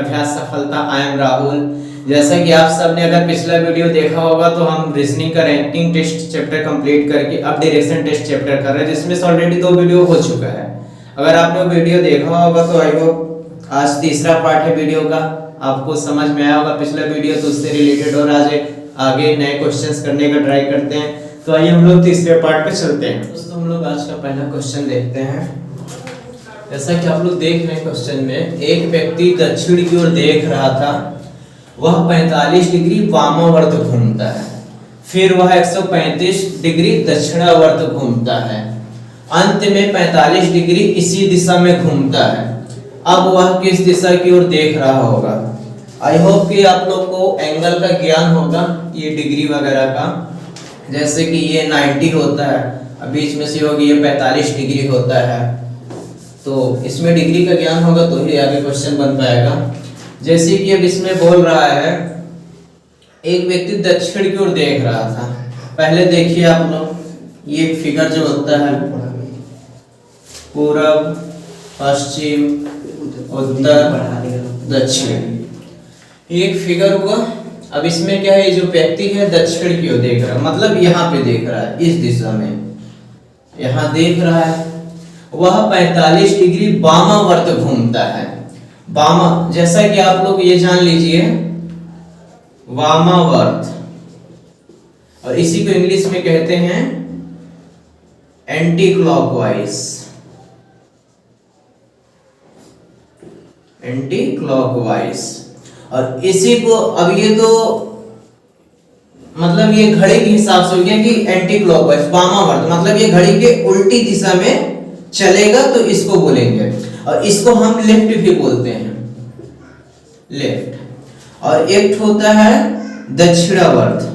अभ्यास सफलता। I am Rahul. जैसा कि आप सबने अगर पिछला वीडियो देखा होगा तो हम रीजनिंग का रैंकिंग टेस्ट चैप्टर कंप्लीट करके अब डायरेक्शन टेस्ट चैप्टर कर रहे हैं, जिसमें से ऑलरेडी 2 वीडियो हो चुका है। अगर आपने वो वीडियो देखा होगा तो आई होप आज तीसरा पार्ट है वीडियो का, आपको समझ में आया होगा पिछला वीडियो, तो उससे रिलेटेड और आज आगे नए क्वेश्चंस करने का ट्राई करते हैं। तो आइए हम लोग तीसरे पार्ट पे चलते हैं। दोस्तों हम लोग आज का पहला क्वेश्चन देखते हैं। जैसा कि आप लोग देख रहे हैं क्वेश्चन में, एक व्यक्ति दक्षिण की ओर देख रहा था, वह 45 डिग्री वामावर्त घूमता है, फिर वह 135 डिग्री दक्षिणावर्त घूमता है, अंत में 45 डिग्री इसी दिशा में घूमता है। अब वह किस दिशा की ओर देख रहा होगा? आई होप कि आप लोग को एंगल का ज्ञान होगा, ये डिग्री वगैरह का, जैसे कि ये 90 होता है, बीच में से होगी ये 45 डिग्री होता है, तो इसमें डिग्री का ज्ञान होगा तो ही आगे क्वेश्चन बन पाएगा। जैसे कि अब इसमें बोल रहा है एक व्यक्ति दक्षिण की ओर देख रहा था। पहले देखिए आप लोग, ये फिगर जो होता है पूरब, पश्चिम, उत्तर, दक्षिण, ये एक फिगर हुआ। अब इसमें क्या है, ये जो व्यक्ति है दक्षिण की ओर देख रहा है, मतलब यहाँ पे देख रहा है, इस दिशा में यहाँ देख रहा है। वह 45 डिग्री वामावर्त घूमता है। वामा, जैसा कि आप लोग ये जान लीजिए वामावर्त, और इसी को इंग्लिश में कहते हैं एंटी क्लॉकवाइज। एंटी क्लॉकवाइज, और इसी को अब ये तो मतलब ये घड़ी के हिसाब से हो गया कि एंटी क्लॉकवाइज वामावर्त, मतलब ये घड़ी के उल्टी दिशा में चलेगा तो इसको बोलेंगे, और इसको हम लेफ्ट भी बोलते हैं, लेफ्ट। और एक होता है दक्षिणावर्त,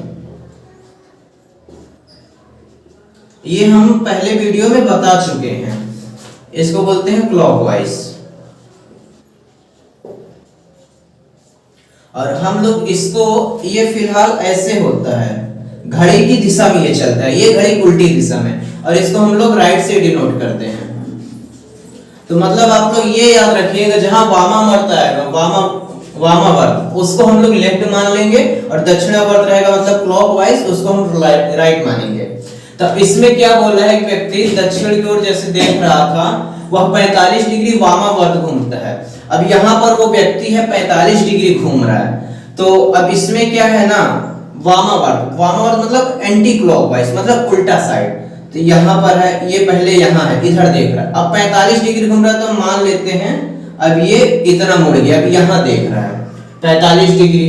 ये हम पहले वीडियो में बता चुके हैं, इसको बोलते हैं क्लॉकवाइज। और हम लोग इसको, ये फिलहाल ऐसे होता है, घड़ी की दिशा में ये चलता है, ये घड़ी उल्टी दिशा में, और इसको हम लोग राइट से डिनोट करते हैं। तो मतलब आप लोग ये याद रखिएगा, जहां वामावर्त आएगा, वामावर्त, उसको हम लोग लेफ्ट मान लेंगे, और दक्षिणावर्त रहेगा मतलब क्लॉकवाइज, उसको हम राइट मानेंगे। तो इसमें क्या बोल रहा है, एक व्यक्ति दक्षिण की ओर जैसे देख रहा था, वह 45 डिग्री वामावर्त घूमता है। अब यहाँ पर वो व्यक्ति है 45 डिग्री घूम रहा है, तो अब इसमें क्या है ना, वामावर्त, वामावर्त मतलब एंटी क्लॉकवाइज, मतलब उल्टा साइड। तो यहाँ पर है, ये पहले यहाँ है, इधर देख रहा है, अब 45 डिग्री घूम रहा है, तो मान लेते हैं अब ये इतना मुड़ गया, अब यहाँ देख रहा है 45 डिग्री,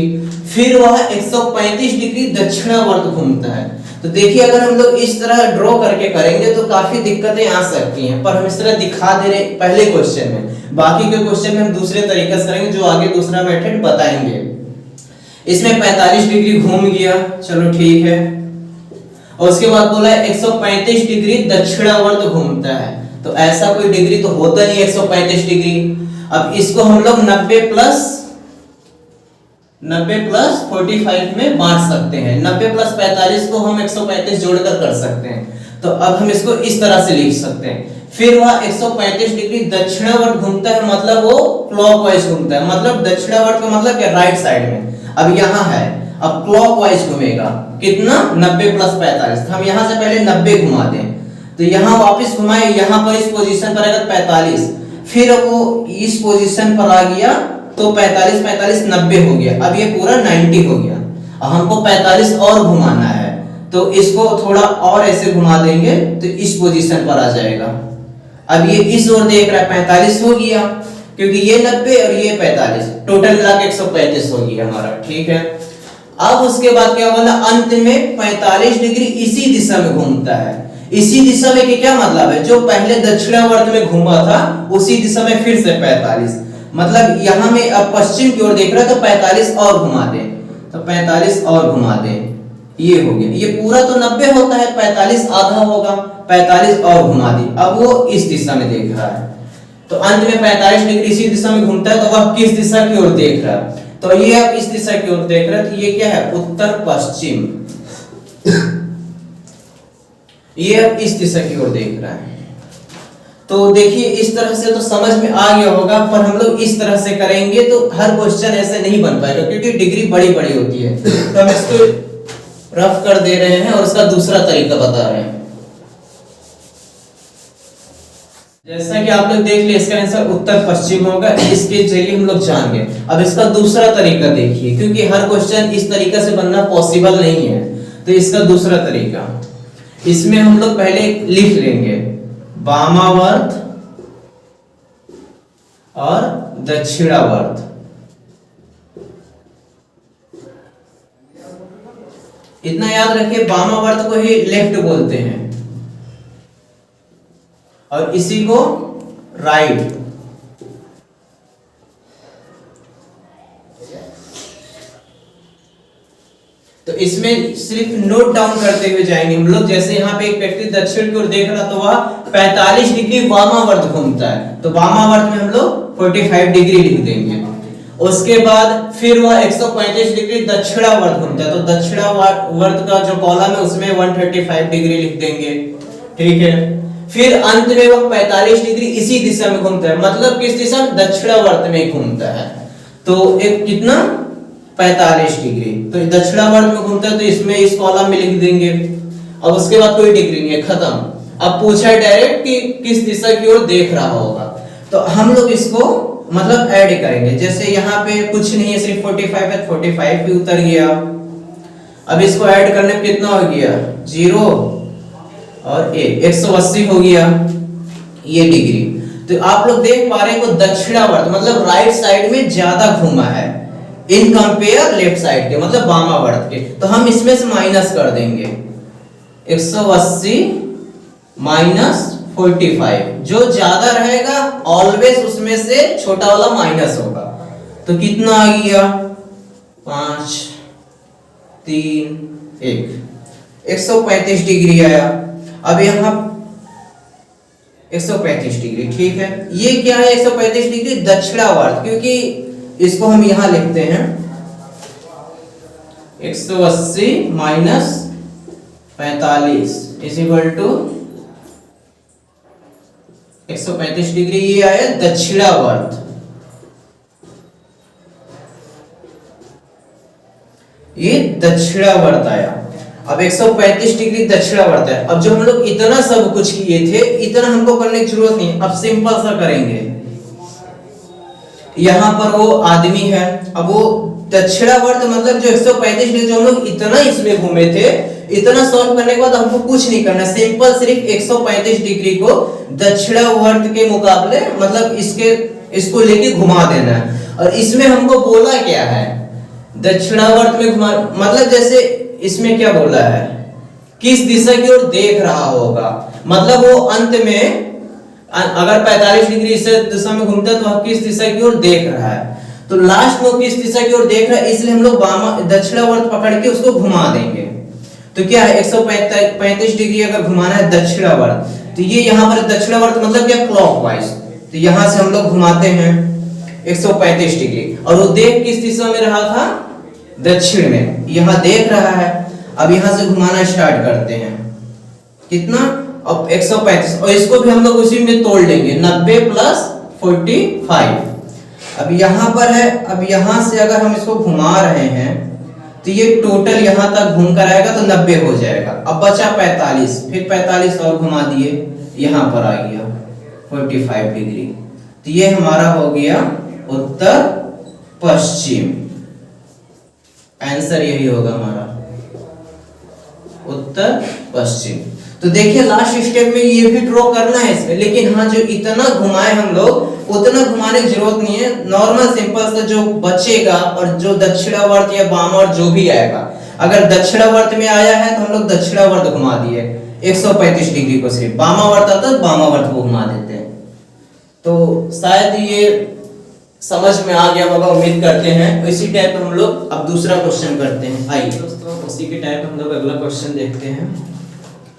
फिर वह 135 डिग्री दक्षिणावर्त घूमता है। तो देखिए अगर हम लोग इस तरह ड्रॉ करके करेंगे तो काफी दिक्कतें आ सकती हैं, पर हम इस तरह दिखा दे रहे पहले क्वेश्चन में, बाकी के क्वेश्चन में हम दूसरे तरीके से करेंगे, जो आगे दूसरा मेथड बताएंगे। इसमें 45 डिग्री घूम गया, चलो ठीक है, और उसके बाद बोला है 135 डिग्री दक्षिणावर्त घूमता है, तो ऐसा कोई डिग्री तो होता नहीं 135 डिग्री। अब इसको हम लोग 90 प्लस 45 में बांट सकते हैं, 90 प्लस 45 को हम 135 जोड़कर कर सकते हैं। तो अब हम इसको इस तरह से लिख सकते हैं, फिर वह 135 डिग्री दक्षिणावर्त घूमता है, मतलब वो क्लॉकवाइज घूमता है, मतलब दक्षिणावर्त का मतलब क्या, राइट साइड में। अब यहाँ है, अब क्लॉकवाइज घूमेगा, कितना, 90 प्लस 45, हम यहाँ से पहले 90 घुमा दें, तो यहाँ वापस घुमाए, यहाँ पर इस पोजीशन पर आएगा 45, फिर वो इस पोजीशन पर आ गया, तो 45 90 हो गया, अब ये पूरा 90 हो गया। अब हमको 45 और घुमाना है, तो इसको थोड़ा और ऐसे घुमा देंगे तो इस पोजीशन पर आ जाएगा। अब ये इस ओर देख रहा है, 45 हो गया, क्योंकि ये 90 और ये 45, टोटल मिला के 135 हो गया हमारा, ठीक है। अब उसके बाद क्या बोला, अंत में 45 डिग्री इसी दिशा में घूमता है। इसी दिशा में क्या मतलब है, जो पहले दक्षिणावर्त में घूमा था उसी दिशा में फिर से 45, मतलब यहाँ में अब पश्चिम की ओर देख रहा है तो 45 और घुमा दे, तो 45 और घुमा दे, ये हो गया। ये पूरा तो 90 होता है, 45 आधा होगा, 45 और घुमा दी, अब वो इस दिशा में देख रहा है, तो अंत में 45 डिग्री इसी दिशा में घूमता है, तो वह किस दिशा की ओर देख रहा है, तो ये अब इस दिशा की ओर देख रहा है, तो ये क्या है, उत्तर पश्चिम, ये अब इस दिशा की ओर देख रहा है। तो देखिए इस तरह से तो समझ में आ गया होगा, पर हम लोग इस तरह से करेंगे तो हर क्वेश्चन ऐसे नहीं बन पाएगा क्योंकि डिग्री बड़ी बड़ी होती है। तो हम इसको रफ कर दे रहे हैं और उसका दूसरा तरीका बता रहे हैं। जैसा कि आप लोग देख लिए इसका आंसर उत्तर पश्चिम होगा, इसके जरिए हम लोग जान गए। अब इसका दूसरा तरीका देखिए, क्योंकि हर क्वेश्चन इस तरीका से बनना पॉसिबल नहीं है, तो इसका दूसरा तरीका, इसमें हम लोग पहले लिख लेंगे वामावर्त और दक्षिणावर्त। इतना याद रखिए, वामावर्त को ही लेफ्ट बोलते हैं और इसी को राइट। तो इसमें सिर्फ नोट डाउन करते हुए जाएंगे हम लोग। जैसे यहाँ पे एक व्यक्ति दक्षिण की ओर देख रहा तो वह 45 डिग्री वामावर्त घूमता है, तो वामावर्त में हम लोग 45 डिग्री लिख देंगे। उसके बाद फिर वह 135 डिग्री दक्षिणावर्त घूमता है, तो दक्षिणावर्त का जो कॉलम है उसमें 135 डिग्री लिख देंगे, ठीक है। फिर अंत में वह 45 डिग्री इसी दिशा में घूमता है, मतलब किस दिशा में, दक्षिणावर्त में घूमता है, तो एक कितना 45 डिग्री, तो दक्षिणावर्त में घूमता है तो इसमें इस कॉलम में लिख देंगे। अब उसके बाद कोई डिग्री नहीं है, खत्म। अब पूछा है डायरेक्ट कि किस दिशा की ओर देख रहा होगा, तो हम लोग इसको मतलब ऐड करेंगे। जैसे यहाँ पे कुछ नहीं है, सिर्फ 45 है, 45 भी उतर गया। अब इसको ऐड करने पे कितना हो गया, 0 और 180 हो गया ये डिग्री। तो आप लोग देख पा रहे हैं को दक्षिणावर्त मतलब राइट साइड में ज्यादा घूमा है इन कंपेयर लेफ्ट साइड के, मतलब वामावर्त के। तो हम इसमें से माइनस कर देंगे 180 माइनस 45, जो ज्यादा रहेगा ऑलवेज उसमें से छोटा वाला माइनस होगा। तो कितना आ गया 5 3 1 135 डिग्री आया। अब यहाँ 135 डिग्री, ठीक है। ये क्या है 135 डिग्री दक्षिणावर्त, क्योंकि इसको हम यहां लिखते हैं 180 minus 45 is equal to 135 degree, ये आया दक्षिणावर्त। ये दक्षिणावर्त आया। अब 135 डिग्री दक्षिणावर्त है। अब जो हम लोग इतना सब कुछ किए थे, इतना हमको करने की जरूरत नहीं। अब सिंपल सा करेंगे, यहाँ पर वो आदमी है, अब वो दक्षिणावर्त मतलब जो 135 डिग्री जो हम लोग इतना इसमें घूमे थे, इतना सॉल्व करने के बाद हमको कुछ नहीं करना, सिंपल सिर्फ 135 डिग्री को दक्षिणावर्त के मुकाबले मतलब इसको लेके घुमा देना है। और इसमें हमको बोला क्या है, दक्षिणावर्त में घुमा, मतलब जैसे इसमें क्या बोला है, किस दिशा की ओर देख रहा होगा, मतलब वो अंत में अगर 45 डिग्री इस दिशा में घूमता है तो किस दिशा की ओर देख रहा है, तो लास्ट में किस दिशा की ओर देख रहा है, इसलिए हम लोग दक्षिणावर्त पकड़ के उसको घुमा देंगे। तो क्या है 135 डिग्री अगर घुमाना है दक्षिणावर्त, तो ये यहाँ पर दक्षिणावर्त मतलब क्या, क्लॉकवाइज। तो यहाँ से हम लोग घुमाते हैं 135 डिग्री, और वो देख किस दिशा में रहा था, दक्षिण में, यहाँ देख रहा है। अब यहाँ से घुमाना स्टार्ट करते हैं, कितना, अब 135, और इसको भी हम लोग उसी में तोड़ लेंगे, 90 प्लस 45। अब यहाँ पर है, अब यहाँ से अगर हम इसको घुमा रहे हैं तो ये टोटल यहाँ तक घूम कर आएगा तो 90 हो जाएगा। अब बचा 45, फिर 45 और घुमा दिए, यहाँ पर आ गया 45 डिग्री। तो ये हमारा हो गया उत्तर पश्चिम। आंसर यही होगा हमारा, उत्तर पश्चिम। तो देखिए लास्ट स्टेप में ये भी ड्रॉ करना है इसमें, लेकिन हाँ जो इतना घुमाए हम लोग उतना घुमाने की जरूरत नहीं है। नॉर्मल सिंपल सा जो बचेगा, और जो दक्षिणावर्त या वामावर्त जो भी आएगा, अगर दक्षिणावर्त में आया है तो हम लोग दक्षिणावर्त घुमा दिए 135 डिग्री को, सिर्फ वामावर्त आता है वामावर्त को घुमा देते हैं। तो शायद ये समझ में आ गया होगा, उम्मीद करते हैं। इसी टाइप हम लोग अब दूसरा क्वेश्चन करते हैं। आइए दोस्तों, उसी के टाइप हम लोग अगला क्वेश्चन देखते हैं।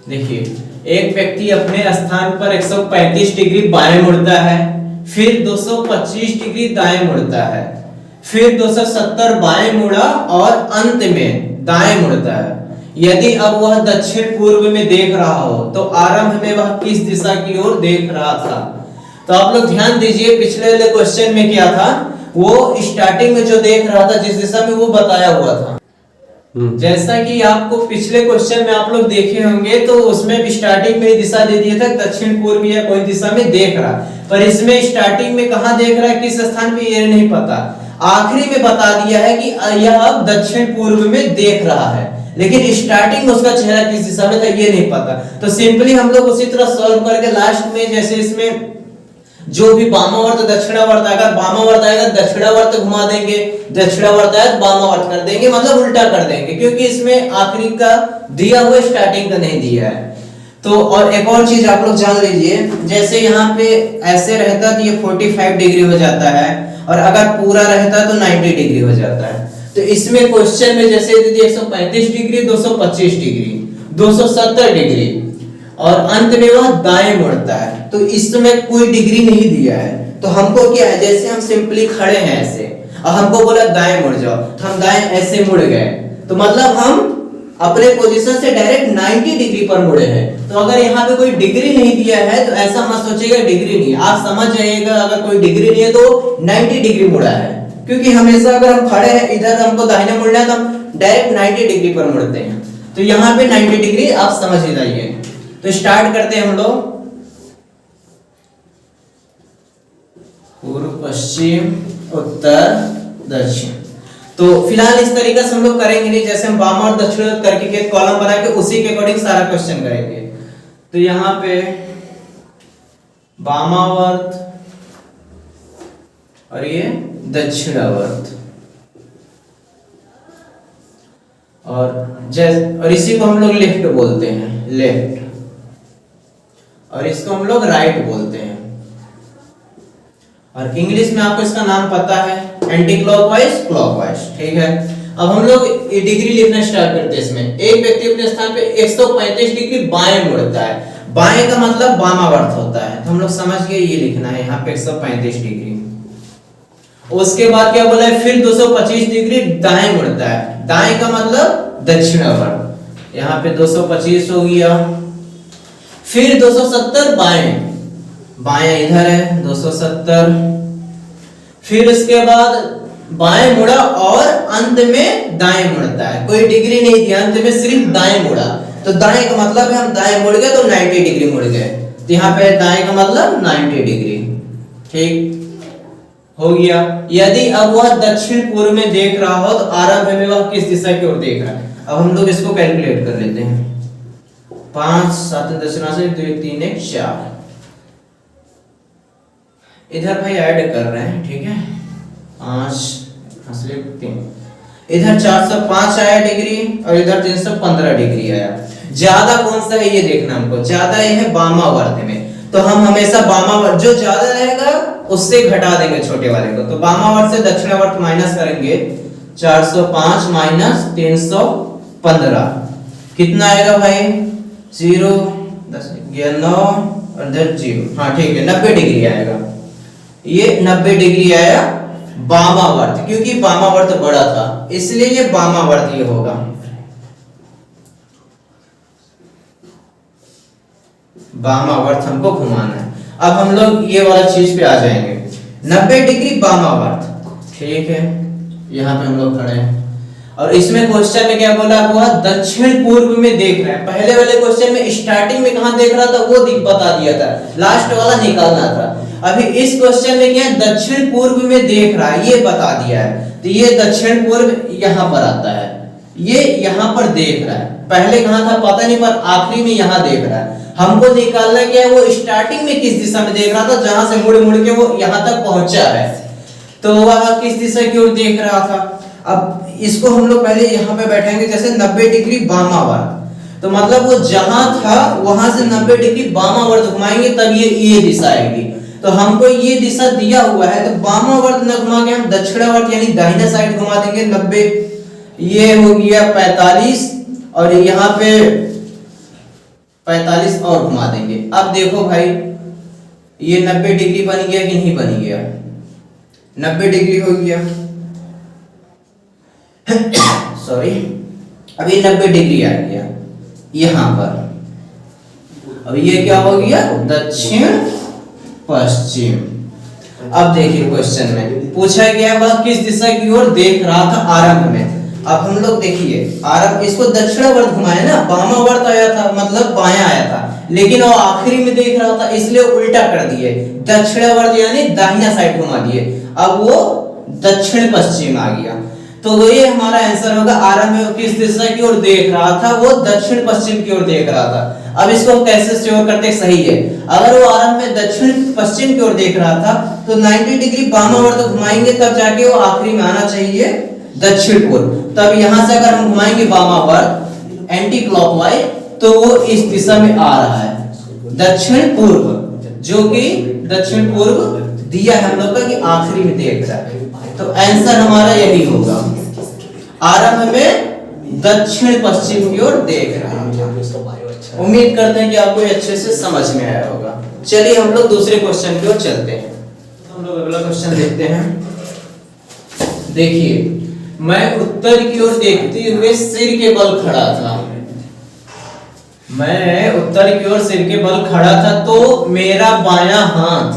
देखिए, एक व्यक्ति अपने स्थान पर 135 डिग्री बाएं मुड़ता है, फिर 225 डिग्री दाएं मुड़ता है, फिर 270 बाएं मुड़ा और अंत में दाएं मुड़ता है। यदि अब वह दक्षिण पूर्व में देख रहा हो तो आरंभ में वह किस दिशा की ओर देख रहा था। तो आप लोग ध्यान दीजिए, पिछले वाले क्वेश्चन में क्या था, वो स्टार्टिंग में जो देख रहा था जिस दिशा में, वो बताया हुआ था। जैसा कि आपको पिछले क्वेश्चन में आप लोग देखे होंगे तो उसमें स्टार्टिंग में दिशा दे दिया था दक्षिण पूर्व या कोई दिशा में देख रहा, पर इसमें स्टार्टिंग में कहां देख रहा है, किस स्थान पे, ये नहीं पता। आखिरी में बता दिया है कि यह अब दक्षिण पूर्व में देख रहा है, लेकिन स्टार्टिंग में उसका चेहरा किस दिशा में था ये नहीं पता। तो सिंपली हम लोग उसी तरह सॉल्व करके लास्ट में, जैसे इसमें जो भी वामावर्त दक्षिणावर्त आएगा, वामावर्त आएगा दक्षिणावर्त घुमा देंगे, दक्षिणावर्त आएगा तो वामावर्त कर देंगे, मतलब उल्टा कर देंगे, क्योंकि इसमें आखिरी का दिया हुआ स्टार्टिंग का नहीं दिया है। तो और एक और चीज आप लोग जान लीजिए, जैसे यहाँ पे ऐसे रहता तो ये 45 डिग्री हो जाता है, और अगर पूरा रहता तो 90 डिग्री हो जाता है। तो इसमें क्वेश्चन में जैसे दीदी 135 डिग्री, 225 डिग्री, 270 डिग्री, और अंत में वह दाएं मुड़ता है। तो इसमें कोई डिग्री नहीं दिया है, तो हमको क्या है, जैसे हम सिंपली खड़े हैं ऐसे, और हमको बोला दाएं मुड़ जाओ, तो हम दाएं ऐसे मुड़ गए, तो मतलब हम अपने पोजीशन से डायरेक्ट 90 डिग्री पर मुड़े हैं। तो अगर यहाँ पे कोई डिग्री नहीं दिया है तो ऐसा मत सोचिएगा डिग्री नहीं, आप समझ जाइएगा अगर कोई डिग्री नहीं है तो 90 डिग्री मुड़ा है, क्योंकि हमेशा अगर हम खड़े हैं इधर हमको दाहिने मुड़ना है तो हम डायरेक्ट 90 डिग्री पर मुड़ते हैं। तो यहाँ पे 90 डिग्री आप समझ ही जाइए। तो स्टार्ट करते हैं हम लोग, पूर्व पश्चिम उत्तर दक्षिण। तो फिलहाल इस तरीके से हम लोग करेंगे नहीं, जैसे हम वाम और दक्षिण करके एक कॉलम बना के उसी के अकॉर्डिंग सारा क्वेश्चन करेंगे। तो यहाँ पे वामावर्त और ये दक्षिणावर्त, और इसी को हम लोग लेफ्ट बोलते हैं, लेफ्ट, और इसको हम लोग राइट बोलते हैं। और इंग्लिश में आपको इसका नाम पता है, एंटी क्लॉकवाइज, क्लॉकवाइज, ठीक है। अब हम लोग ये डिग्री लिखना स्टार्ट करते हैं। इसमें एक व्यक्ति अपने स्थान पे 135 डिग्री बाएं मुड़ता है, बाएं का मतलब वामावर्त होता है, तो हम लोग समझ गए ये लिखना है यहाँ पे 135 डिग्री। उसके बाद क्या बोला है, फिर 225 डिग्री दाएं मुड़ता है, दाएं का मतलब दक्षिणावर्त, यहाँ पे 225 हो गया। फिर 270 बाएं, बाएं इधर है 270, फिर उसके बाद बाएं मुड़ा और अंत में दाएं मुड़ता है, कोई डिग्री नहीं दिया, अंत में सिर्फ दाएं मुड़ा, तो दाएं का मतलब है हम दाएं मुड़ गए तो 90 डिग्री मुड़ गए, तो यहाँ पे दाएं का मतलब 90 डिग्री, ठीक हो गया। यदि अब वह दक्षिण पूर्व में देख रहा हो तो आरंभ में वह किस दिशा की ओर देख रहा है। अब हम लोग इसको कैलकुलेट कर लेते हैं, 5 7 दशमलव से 2 3 1 4, इधर भाई ऐड कर रहे हैं, ठीक है, 5 3, इधर 405 आया डिग्री और इधर 315 डिग्री आया। ज्यादा कौन सा है ये देखना हमको, ज्यादा ये है वामावर्त में, तो हम हमेशा वामावर्त जो ज्यादा रहेगा उससे घटा देंगे छोटे वाले को। तो वामावर्त से दक्षिणावर्त माइनस करेंगे, 405 माइनस 315 कितना आएगा भाई, 0 10 9 और इधर 0, हाँ ठीक है 90 डिग्री आएगा। ये 90 डिग्री आया वामावर्त, क्योंकि वामावर्त बड़ा था इसलिए ये वामावर्त ये होगा। वामावर्त हमको घुमाना है। अब हम लोग ये वाला चीज पे आ जाएंगे, 90 डिग्री वामावर्त, ठीक है, यहाँ पे हम लोग खड़े हैं। और इसमें क्वेश्चन में क्या बोला हुआ, दक्षिण पूर्व में देख रहा है। पहले वाले क्वेश्चन में स्टार्टिंग में कहां देख रहा था वो बता दिया था, लास्ट वाला निकालना था। अभी इस क्वेश्चन में क्या है, दक्षिण पूर्व में देख रहा है ये बता दिया है, तो ये दक्षिण पूर्व यहां पर आता है, ये यहां पर देख रहा है। पहले कहां था पता नहीं, पर आखिरी में यहां देख रहा है। हमको निकालना क्या है, वो स्टार्टिंग में किस दिशा में देख रहा था, जहां से मुड़ मुड़ के वो यहां तक पहुंचा है, तो वह किस दिशा की ओर देख रहा था। अब इसको हम लोग पहले यहाँ पे बैठेंगे, जैसे 90 डिग्री वामावर्त, तो मतलब वो जहां था वहां से 90 डिग्री वामावर्त घुमाएंगे तब ये दिशा आएगी। तो हमको ये दिशा दिया हुआ है, तो वामावर्त न घुमा के हम दक्षिणावर्त यानी दाहिने साइड घुमा देंगे 90, ये हो गया 45 और यहाँ पे 45 और घुमा देंगे। अब देखो भाई ये 90 डिग्री बन गया कि नहीं बन गया, 90 डिग्री हो गया सॉरी अब ये 90 डिग्री आ गया यहाँ पर। अब ये क्या हो गया, दक्षिण पश्चिम। अब देखिए क्वेश्चन में पूछा गया वह किस दिशा की ओर देख रहा था आरंभ में। अब हम लोग देखिए आरंभ, इसको दक्षिणावर्त घुमाए ना, वामावर्त आया था मतलब बायां आया था, लेकिन वो आखिरी में देख रहा था इसलिए उल्टा कर दिए, दक्षिणावर्त यानी दाहिना साइड घुमा दिए। अब वो दक्षिण पश्चिम आ गया। तो ये हमारा आंसर होगा, आरंभ में किस दिशा की ओर देख रहा था, वो दक्षिण पश्चिम की ओर देख रहा था। अब इसको हम कैसे श्योर करते हैं, सही है। अगर वो आरंभ में दक्षिण पश्चिम की ओर देख रहा था तो 90 डिग्री वामावर्त घुमाएंगे तब जाके वो आखिरी में आना चाहिए दक्षिण पूर्व। तब यहां से अगर हम घुमाएंगे वामावर्त एंटी क्लॉकवाइज तो वो इस दिशा में आ रहा है दक्षिण पूर्व, जो कि दक्षिण पूर्व दिया है हम लोग का कि आखिरी में देख रहा है। तो आंसर हमारा यही होगा, आरंभ में दक्षिण पश्चिम की ओर देख रहा था। उम्मीद करते हैं कि आपको अच्छे से समझ में आया होगा। चलिए हम लोग दूसरे क्वेश्चन की ओर चलते हैं। हम लोग अगला क्वेश्चन देखते हैं। देखिए, मैं उत्तर की ओर देखते हुए सिर के बल खड़ा था। मैं उत्तर की ओर सिर के बल खड़ा था तो मेरा बायां हाथ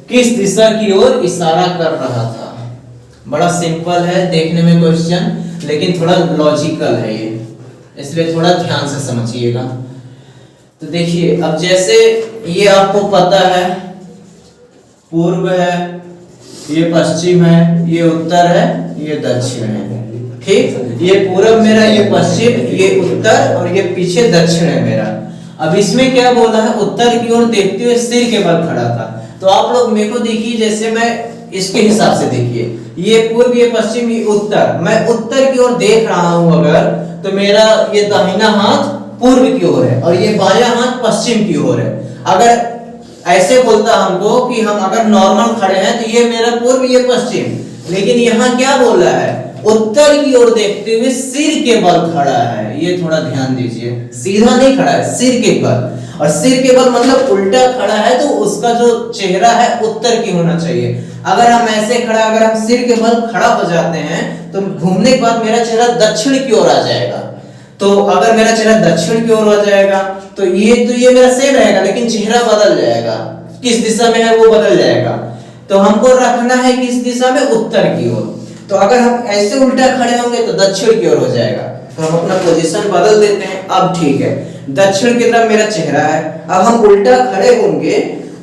किस दिशा की ओर इशारा कर रहा था। बड़ा सिंपल है देखने में क्वेश्चन, लेकिन थोड़ा लॉजिकल है ये, इसलिए थोड़ा ध्यान से समझिएगा। तो देखिए, अब जैसे ये आपको पता है पूर्व है, ये पश्चिम है, ये उत्तर है, ये दक्षिण है, ठीक। ये पूर्व मेरा, ये पश्चिम, ये उत्तर और ये पीछे दक्षिण है मेरा। अब इसमें क्या बोला है, उत्तर की ओर देखते हुए सिर के बल खड़ा था। तो आप लोग मेरे को देखिए, जैसे मैं इसके हिसाब से देखिए, ये पूर्व, ये पश्चिम, ये उत्तर, मैं उत्तर की ओर देख रहा हूं अगर, तो मेरा ये दाहिना हाथ पूर्व की ओर है और ये बायां हाथ पश्चिम की ओर है। अगर ऐसे बोलता हमको कि हम अगर नॉर्मल खड़े हैं तो ये मेरा पूर्व, ये पश्चिम, लेकिन यहाँ क्या बोल रहा है, उत्तर की ओर देखते हुए सिर के बल खड़ा है। ये थोड़ा ध्यान दीजिए, सीधा नहीं खड़ा है, सिर के बल। और सिर के बल मतलब उल्टा खड़ा है तो उसका जो चेहरा है उत्तर की होना चाहिए। अगर हम ऐसे खड़ा, अगर हम सिर के बल खड़ा हो जाते हैं तो घूमने के बाद मेरा चेहरा दक्षिण की ओर आ जाएगा। तो अगर मेरा चेहरा दक्षिण की ओर आ जाएगा तो ये मेरा सेम रहेगा, लेकिन चेहरा बदल जाएगा, किस दिशा में है वो बदल जाएगा। तो हमको रखना है किस दिशा में, उत्तर की ओर। तो अगर हम ऐसे उल्टा खड़े होंगे तो दक्षिण की ओर हो जाएगा। तो हम अपना पोजीशन बदल देते हैं। अब ठीक है, दक्षिण की तरफ मेरा चेहरा है। अब हम उल्टा खड़े होंगे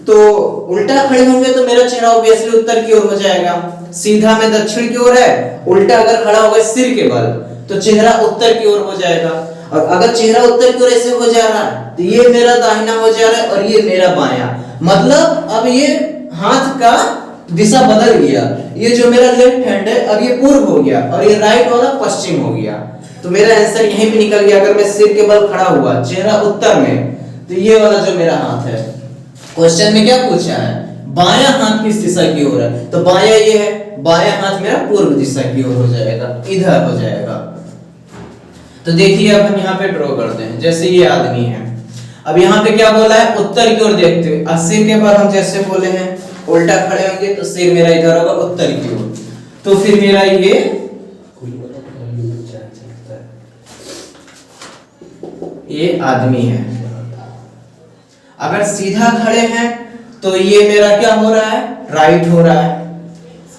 तो मेरा चेहरा ऑब्वियसली उत्तर की ओर हो जाएगा। सीधा में दक्षिण की ओर है, उल्टा अगर खड़ा होगा सिर के बल तो चेहरा उत्तर की ओर हो जाएगा। और अगर चेहरा उत्तर की ओर ऐसे हो जा रहा है तो ये मेरा दाहिना हो जा रहा है और ये मेरा बायां। मतलब अब ये हाथ का दिशा बदल गया, ये जो मेरा लेफ्ट हैंड है अब ये पूर्व हो गया और ये राइट वाला पश्चिम हो गया। तो मेरा आंसर यहीं पे निकल गया। अगर मैं सिर के बल खड़ा हुआ, चेहरा उत्तर में, तो ये वाला जो मेरा हाथ है, क्वेश्चन में क्या पूछा है, बायां हाथ किस दिशा की ओर है, तो बायां ये है, बायां हाथ मेरा पूर्व दिशा की ओर हो जाएगा, इधर हो जाएगा। तो देखिए अब हम यहाँ पे ड्रॉ करते हैं। जैसे ये आदमी है, अब यहाँ पे क्या बोला है, उत्तर की ओर देखते हुए। सिर के बल हम जैसे बोले हैं उल्टा खड़े होंगे तो सिर मेरा इधर होगा उत्तर की ओर। तो फिर मेरा ये आदमी है। अगर सीधा खड़े हैं तो ये मेरा क्या हो रहा है, राइट हो रहा है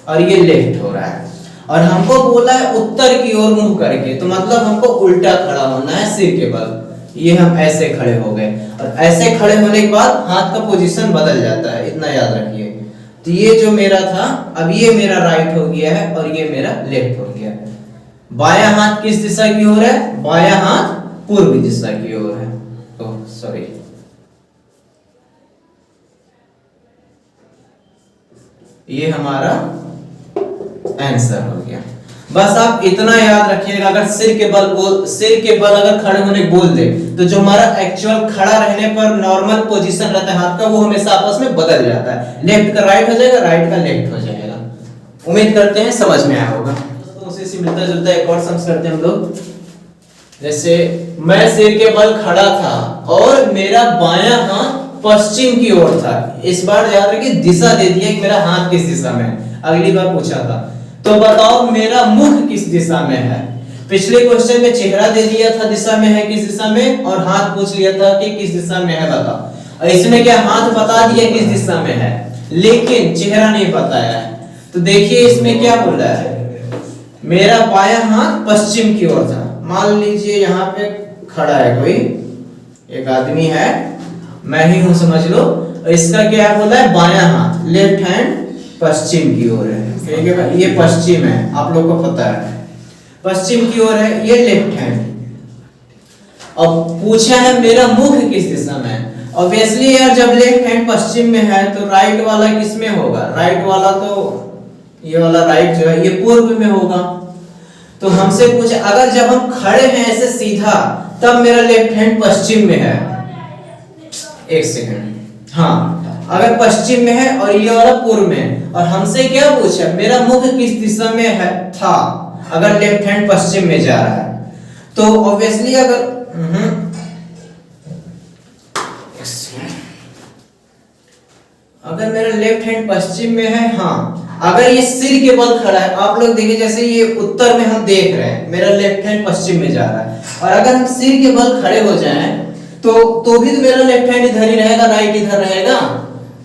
और ये लेफ्ट हो रहा है। और हमको बोला है उत्तर की ओर मुंह करके, तो मतलब हमको उल्टा खड़ा होना है सिर के बल। ये हम ऐसे खड़े हो गए और ऐसे खड़े होने के बाद हाथ का पोजीशन बदल जाता है, इतना याद रखिए। तो ये जो मेरा था अब ये मेरा राइट हो गया है और ये मेरा लेफ्ट हो गया। बायां हाथ किस दिशा की ओर है, बायां हाथ पूर्व दिशा की ओर है। ओह सॉरी, ये हमारा आंसर हो गया। बस आप इतना याद रखिएगा, अगर सिर के बल अगर खड़े होने बोल दे तो जो हमारा एक्चुअल खड़ा रहने पर नॉर्मल पोजीशन रहता है हाथ का, वो हमेशा आपस में बदल जाता है। लेफ्ट का राइट हो जाएगा, राइट का लेफ्ट हो जाएगा। उम्मीद करते हैं समझ में आया होगा। तो उसी से मिलता जुलता एक और सम करते हैं हम लोग। जैसे मैं सिर के बल खड़ा था और मेरा बायां हाथ पश्चिम की ओर था। इस बार याद रखिए दिशा दे दिया कि मेरा हाथ किस दिशा में है, अगली बार पूछा था। तो बताओ मेरा मुख किस दिशा में है, पिछले क्वेश्चन में चेहरा दे दिया था दिशा में है किस दिशा में, और हाथ पूछ लिया था कि किस दिशा में है बता। और इसमें क्या हाथ बता दिया किस दिशा में है, लेकिन चेहरा नहीं बताया है। तो देखिए इसमें क्या बोल रहा है, मेरा बायां हाथ पश्चिम की ओर था। मान लीजिए यहाँ पे खड़ा है कोई एक आदमी है, मैं ही हूं समझ लो, और इसका क्या है बोला है बायां हाथ, लेफ्ट हैंड पश्चिम की ओर है। ठीक है भाई, ये पश्चिम है, आप लोग को पता है पश्चिम की ओर है, ये लेफ्ट हैंड। अब पूछा है मेरा मुख किस दिशा में है। ऑब्वियसली यार जब लेफ्ट हैंड पश्चिम में है तो राइट वाला किस में होगा, राइट वाला तो ये वाला राइट जो है ये पूर्व में होगा। तो हमसे पूछे अगर जब हम खड़े हैं ऐसे सीधा तब मेरा लेफ्ट हैंड पश्चिम में है, एक सेकंड, हाँ अगर पश्चिम में है और ये वाला पूर्व में है, और हमसे क्या पूछा मेरा मुख किस दिशा में है था, अगर लेफ्ट हैंड पश्चिम में जा रहा है तो ऑब्वियसली अगर मेरा लेफ्ट हैंड पश्चिम में है, हाँ अगर ये सिर के बल खड़ा है, आप लोग देखिए जैसे ये उत्तर में हम देख रहे हैं मेरा लेफ्ट हैंड पश्चिम में जा रहा है, और अगर हम सिर के बल खड़े हो जाएं तो भी तो मेरा लेफ्ट हैंड इधर ही रहेगा, राइट इधर रहेगा।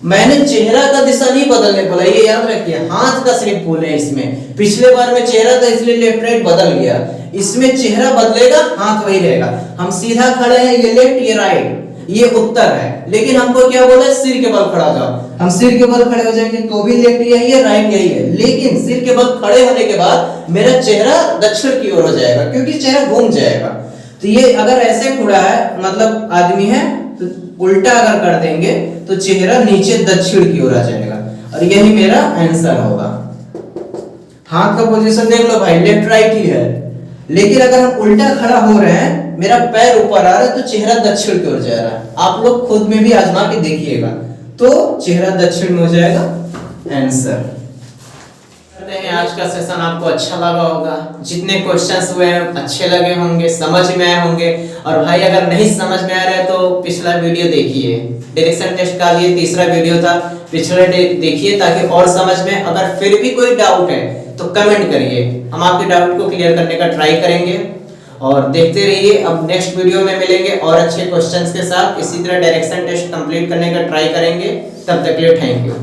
मैंने चेहरा का दिशा नहीं बदलने बोला, ये याद रखिए, हाथ का सिर्फ बोले इसमें। पिछले बार में चेहरा था इसलिए लेफ्ट राइट बदल गया, इसमें चेहरा बदलेगा हाथ वही रहेगा। हम सीधा खड़े हैं, ये लेफ्ट ये राइट ये उत्तर है, लेकिन हमको क्या बोला सिर के बल खड़ा जाओ। हम सिर के बल खड़े हो जाएंगे तो भी लेफ्ट यही है राइट यही है, लेकिन सिर के बल खड़े होने के बाद मेरा चेहरा दक्षिण की ओर हो जाएगा क्योंकि चेहरा घूम जाएगा। तो ये अगर ऐसे खुड़ा है मतलब आदमी है तो उल्टा अगर कर देंगे तो चेहरा नीचे दक्षिण की ओर आ जाएगा, और यही मेरा आंसर होगा। हाथ का पोजीशन देख लो भाई, लेफ्ट राइट ही है, लेकिन अगर हम उल्टा खड़ा हो रहे हैं, मेरा पैर ऊपर आ रहा है तो चेहरा दक्षिण की ओर जा रहा है। आप लोग खुद में भी आजमा के देखिएगा तो चेहरा दक्षिण में हो जाएगा आंसर। आज का सेशन आपको अच्छा लगा होगा, जितने क्वेश्चंस हुए हैं अच्छे लगे होंगे, समझ में आए होंगे। और भाई अगर नहीं समझ में आ रहा है तो पिछला वीडियो देखिए, डायरेक्शन टेस्ट का ये तीसरा वीडियो था, पिछला देखिए ताकि और समझ में। अगर फिर भी कोई डाउट है तो कमेंट करिए, हम आपके डाउट को क्लियर करने का ट्राई करेंगे। और देखते रहिए, अब नेक्स्ट वीडियो में मिलेंगे और अच्छे क्वेश्चंस के साथ। इसी तरह डायरेक्शन टेस्ट कंप्लीट करने का ट्राई करेंगे। तब तक के लिए थैंक यू।